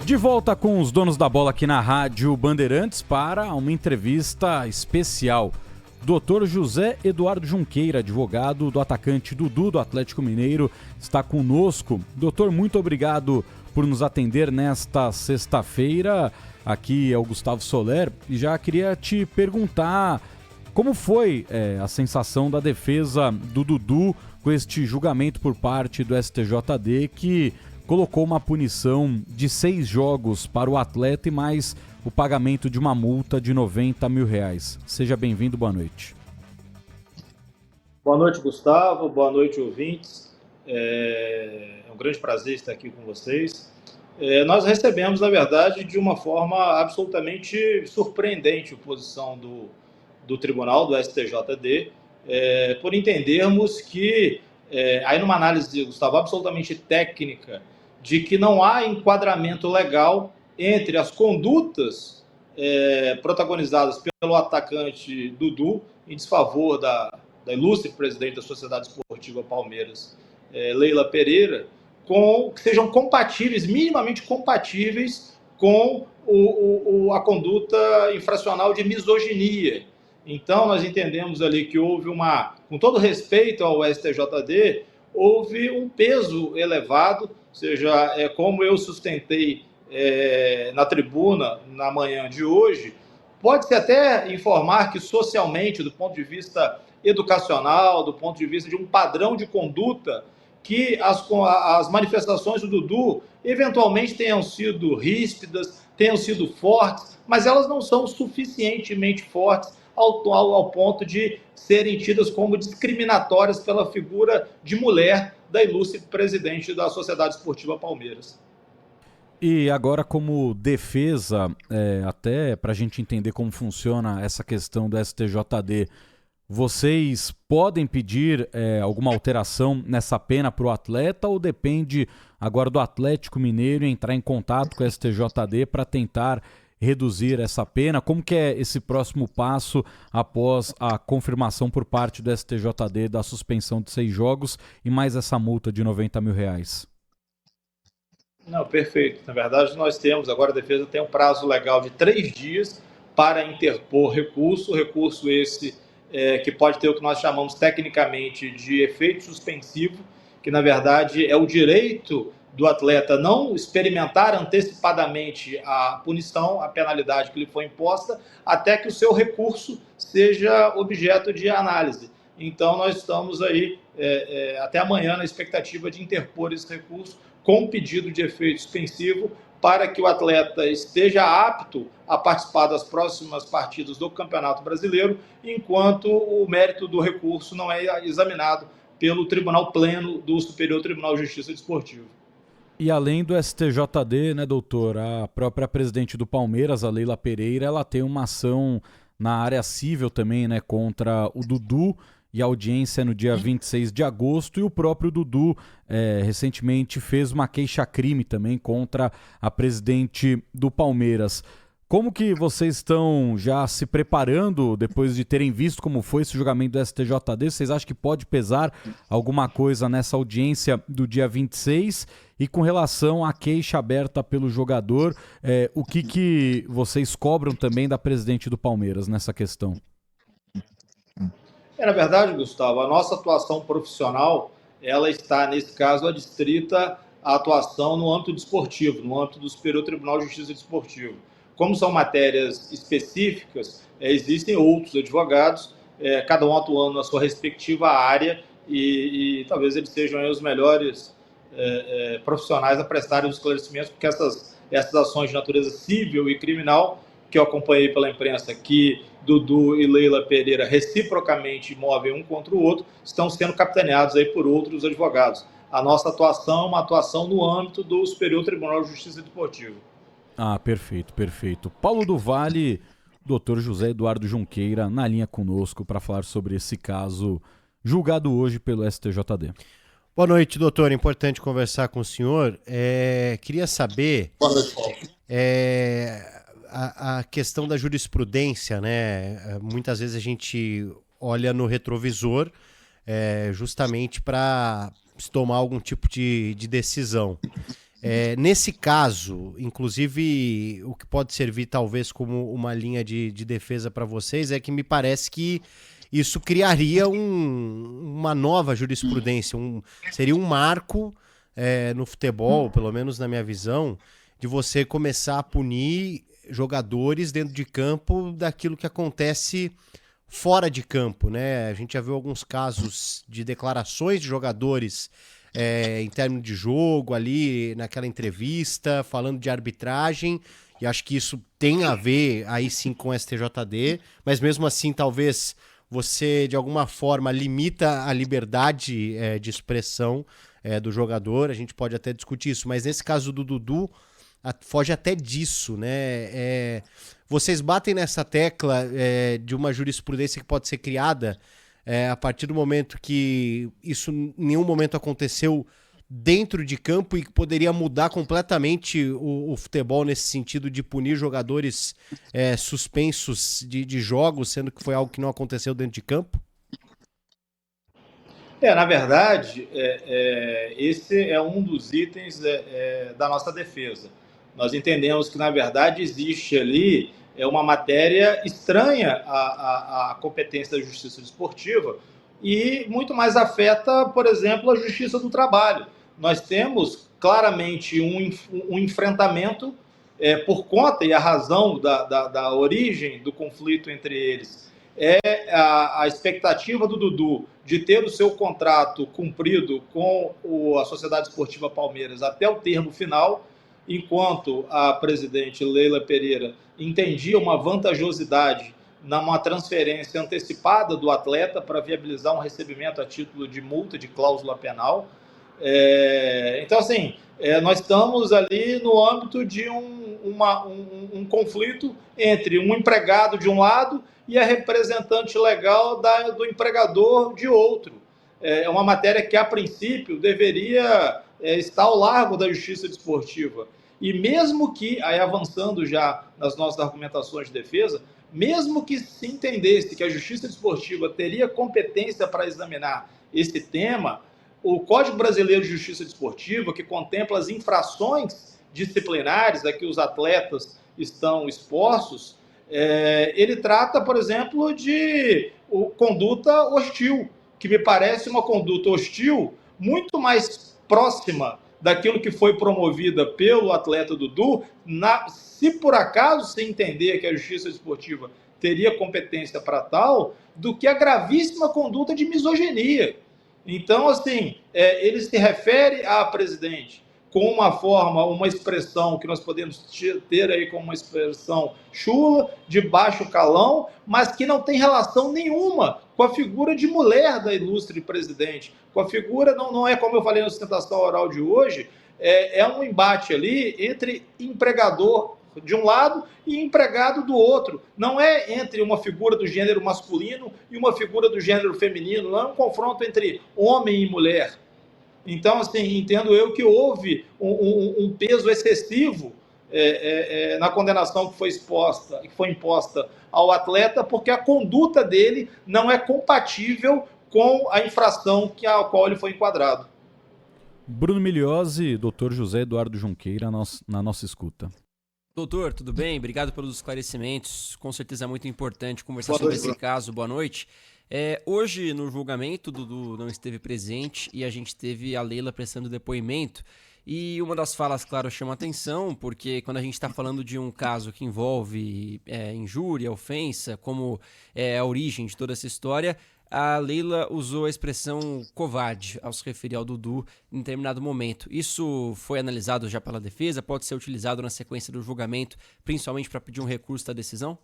De volta com os donos da bola aqui na Rádio Bandeirantes para uma entrevista especial. Dr. José Eduardo Junqueira, advogado do atacante Dudu do Atlético Mineiro, está conosco. Doutor, muito obrigado por nos atender nesta sexta-feira. Aqui é o Gustavo Soler e já queria te perguntar como foi a sensação da defesa do Dudu com este julgamento por parte do STJD que colocou uma punição de 6 jogos para o atleta e mais o pagamento de uma multa de R$90 mil. Seja bem-vindo, boa noite. Boa noite, Gustavo. Boa noite, ouvintes. É um grande prazer estar aqui com vocês. Nós recebemos, na verdade, de uma forma absolutamente surpreendente a posição do Tribunal, do STJD, por entendermos que, aí numa análise, Gustavo, absolutamente técnica, de que não há enquadramento legal entre as condutas protagonizadas pelo atacante Dudu em desfavor da ilustre presidente da Sociedade Esportiva Palmeiras, Leila Pereira, que sejam compatíveis, minimamente compatíveis com a conduta infracional de misoginia. Então, nós entendemos ali que houve com todo respeito ao STJD, houve um peso elevado, ou seja, como eu sustentei na tribuna na manhã de hoje, pode-se até informar que socialmente, do ponto de vista educacional, do ponto de vista de um padrão de conduta, que as manifestações do Dudu eventualmente tenham sido ríspidas, tenham sido fortes, mas elas não são suficientemente fortes ao ponto de serem tidas como discriminatórias pela figura de mulher da ilustre presidente da Sociedade Esportiva Palmeiras. E agora, como defesa, até para a gente entender como funciona essa questão do STJD, vocês podem pedir alguma alteração nessa pena para o atleta ou depende agora do Atlético Mineiro entrar em contato com o STJD para tentar reduzir essa pena? Como que é esse próximo passo após a confirmação por parte do STJD da suspensão de 6 jogos e mais essa multa de R$90 mil? Não, perfeito. Na verdade, nós temos, agora a defesa tem um prazo legal de 3 dias para interpor recurso esse que pode ter o que nós chamamos tecnicamente de efeito suspensivo, que na verdade é o direito do atleta não experimentar antecipadamente a punição, a penalidade que lhe foi imposta, até que o seu recurso seja objeto de análise. Então, nós estamos aí até amanhã na expectativa de interpor esse recurso com um pedido de efeito suspensivo para que o atleta esteja apto a participar das próximas partidas do Campeonato Brasileiro, enquanto o mérito do recurso não é examinado pelo Tribunal Pleno do Superior Tribunal de Justiça Desportivo. E além do STJD, né, doutor, a própria presidente do Palmeiras, a Leila Pereira, ela tem uma ação na área civil também, né, contra o Dudu, e a audiência no dia 26 de agosto, e o próprio Dudu recentemente fez uma queixa-crime também contra a presidente do Palmeiras. Como que vocês estão já se preparando, depois de terem visto como foi esse julgamento do STJD? Vocês acham que pode pesar alguma coisa nessa audiência do dia 26? E com relação à queixa aberta pelo jogador, o que vocês cobram também da presidente do Palmeiras nessa questão? Na verdade, Gustavo, a nossa atuação profissional, ela está, nesse caso, adstrita à atuação no âmbito desportivo, no âmbito do Superior Tribunal de Justiça Desportivo. Como são matérias específicas, existem outros advogados, cada um atuando na sua respectiva área, e talvez eles sejam os melhores profissionais a prestarem os esclarecimentos, porque essas ações de natureza civil e criminal, que eu acompanhei pela imprensa, que Dudu e Leila Pereira reciprocamente movem um contra o outro, estão sendo capitaneados aí por outros advogados. A nossa atuação é uma atuação no âmbito do Superior Tribunal de Justiça Desportivo. Ah, perfeito, perfeito. Paulo do Vale, doutor José Eduardo Junqueira, na linha conosco para falar sobre esse caso julgado hoje pelo STJD. Boa noite, doutor. Importante conversar com o senhor. Queria saber a questão da jurisprudência, né? Muitas vezes a gente olha no retrovisor justamente para tomar algum tipo de decisão. Nesse caso, inclusive, o que pode servir talvez como uma linha de defesa para vocês é que me parece que isso criaria uma nova jurisprudência, seria um marco no futebol, pelo menos na minha visão, de você começar a punir jogadores dentro de campo daquilo que acontece fora de campo, né? A gente já viu alguns casos de declarações de jogadores em termos de jogo ali, naquela entrevista, falando de arbitragem, e acho que isso tem a ver aí sim com o STJD, mas mesmo assim talvez você de alguma forma limita a liberdade de expressão do jogador, a gente pode até discutir isso, mas nesse caso do Dudu, foge até disso, né? Vocês batem nessa tecla de uma jurisprudência que pode ser criada a partir do momento que isso em nenhum momento aconteceu dentro de campo e que poderia mudar completamente o futebol nesse sentido de punir jogadores suspensos de jogos, sendo que foi algo que não aconteceu dentro de campo? Na verdade, esse é um dos itens da nossa defesa. Nós entendemos que, na verdade, existe ali uma matéria estranha à competência da justiça desportiva e muito mais afeta, por exemplo, a justiça do trabalho. Nós temos claramente um enfrentamento por conta e a razão da origem do conflito entre eles a expectativa do Dudu de ter o seu contrato cumprido com a Sociedade Esportiva Palmeiras até o termo final, enquanto a presidente Leila Pereira entendia uma vantajosidade numa transferência antecipada do atleta para viabilizar um recebimento a título de multa de cláusula penal. Então, assim, nós estamos ali no âmbito de um conflito entre um empregado de um lado e a representante legal do empregador de outro. É uma matéria que, a princípio, deveria estar ao largo da justiça desportiva. E mesmo que, aí avançando já nas nossas argumentações de defesa, mesmo que se entendesse que a justiça desportiva teria competência para examinar esse tema, o Código Brasileiro de Justiça Desportiva, que contempla as infrações disciplinares a que os atletas estão expostos, ele trata, por exemplo, de conduta hostil, que me parece uma conduta hostil muito mais próxima daquilo que foi promovida pelo atleta Dudu, se por acaso se entender que a justiça desportiva teria competência para tal, do que a gravíssima conduta de misoginia. Então, assim, ele se refere à presidente com uma expressão que nós podemos ter aí como uma expressão chula, de baixo calão, mas que não tem relação nenhuma com a figura de mulher da ilustre presidente. Com a figura, não é como eu falei na sustentação oral de hoje, é um embate ali entre empregador de um lado e empregado do outro. Não é entre uma figura do gênero masculino e uma figura do gênero feminino, não é um confronto entre homem e mulher. Então, assim, entendo eu que houve um peso excessivo na condenação que foi imposta ao atleta, porque a conduta dele não é compatível com a infração a qual ele foi enquadrado. Bruno Migliozzi, doutor José Eduardo Junqueira, na nossa escuta. Doutor, tudo bem? Obrigado pelos esclarecimentos. Com certeza é muito importante conversar sobre esse caso. Boa noite. Hoje, no julgamento, o Dudu não esteve presente e a gente teve a Leila prestando depoimento. E uma das falas, claro, chama atenção, porque quando a gente está falando de um caso que envolve injúria, ofensa, como é a origem de toda essa história, a Leila usou a expressão covarde ao se referir ao Dudu em determinado momento. Isso foi analisado já pela defesa? Pode ser utilizado na sequência do julgamento, principalmente para pedir um recurso da decisão?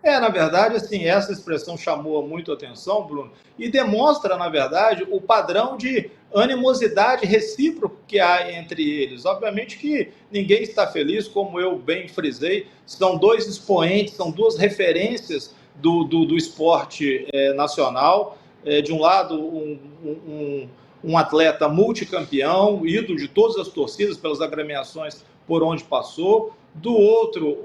Na verdade, assim, essa expressão chamou muito a atenção, Bruno, e demonstra, na verdade, o padrão de animosidade recíproca que há entre eles. Obviamente que ninguém está feliz, como eu bem frisei, são dois expoentes, são duas referências do esporte nacional. De um lado, um atleta multicampeão, ídolo de todas as torcidas pelas agremiações por onde passou. Do outro,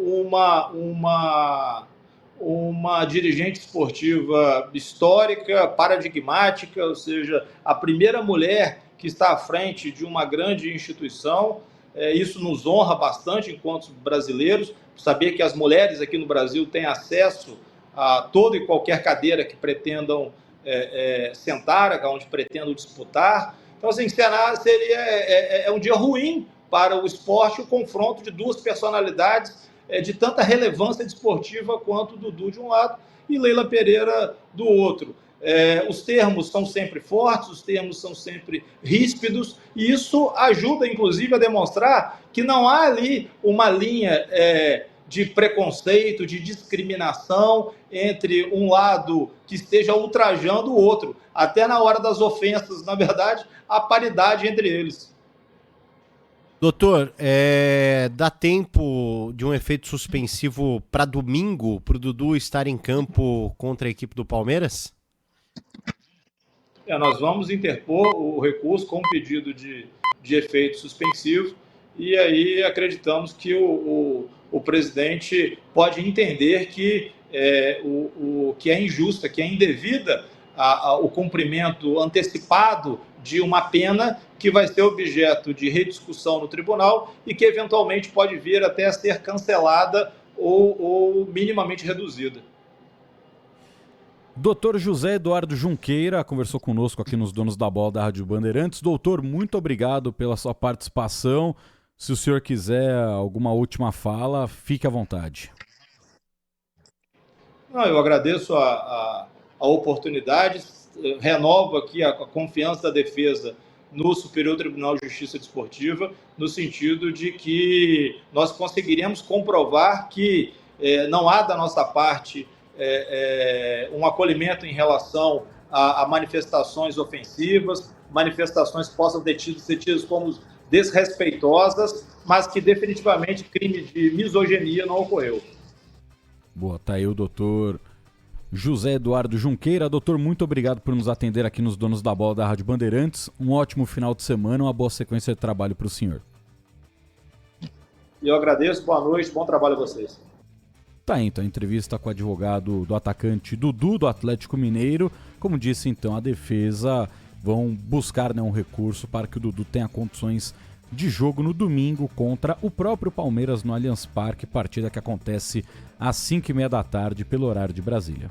uma dirigente esportiva histórica, paradigmática, ou seja, a primeira mulher que está à frente de uma grande instituição. Isso nos honra bastante enquanto brasileiros, saber que as mulheres aqui no Brasil têm acesso a toda e qualquer cadeira que pretendam sentar, onde pretendam disputar. Então, assim, seria um dia ruim para o esporte o confronto de duas personalidades de tanta relevância desportiva quanto Dudu de um lado e Leila Pereira do outro. Os termos são sempre fortes, os termos são sempre ríspidos, e isso ajuda, inclusive, a demonstrar que não há ali uma linha de preconceito, de discriminação entre um lado que esteja ultrajando o outro. Até na hora das ofensas, na verdade, há paridade entre eles. Doutor, dá tempo de um efeito suspensivo para domingo, para o Dudu estar em campo contra a equipe do Palmeiras? Nós vamos interpor o recurso com pedido de efeito suspensivo, e aí acreditamos que o presidente pode entender que que é injusta, que é indevida o cumprimento antecipado de uma pena que vai ser objeto de rediscussão no tribunal e que eventualmente pode vir até a ser cancelada ou minimamente reduzida. Doutor José Eduardo Junqueira conversou conosco aqui nos Donos da Bola da Rádio Bandeirantes. Doutor, muito obrigado pela sua participação. Se o senhor quiser alguma última fala, fique à vontade. Eu agradeço a oportunidade, renovo aqui a confiança da defesa no Superior Tribunal de Justiça Desportiva, no sentido de que nós conseguiremos comprovar que não há da nossa parte um acolhimento em relação a manifestações ofensivas, manifestações que possam ser tidas como desrespeitosas, mas que definitivamente crime de misoginia não ocorreu. Boa, tá aí o doutor José Eduardo Junqueira. Doutor, muito obrigado por nos atender aqui nos Donos da Bola da Rádio Bandeirantes. Um ótimo final de semana, uma boa sequência de trabalho para o senhor. Eu agradeço, boa noite, bom trabalho a vocês. Tá, então, a entrevista com o advogado do atacante Dudu, do Atlético Mineiro. Como disse, então, a defesa vão buscar um recurso para que o Dudu tenha condições de jogo no domingo contra o próprio Palmeiras no Allianz Parque, partida que acontece às 5h30 da tarde pelo horário de Brasília.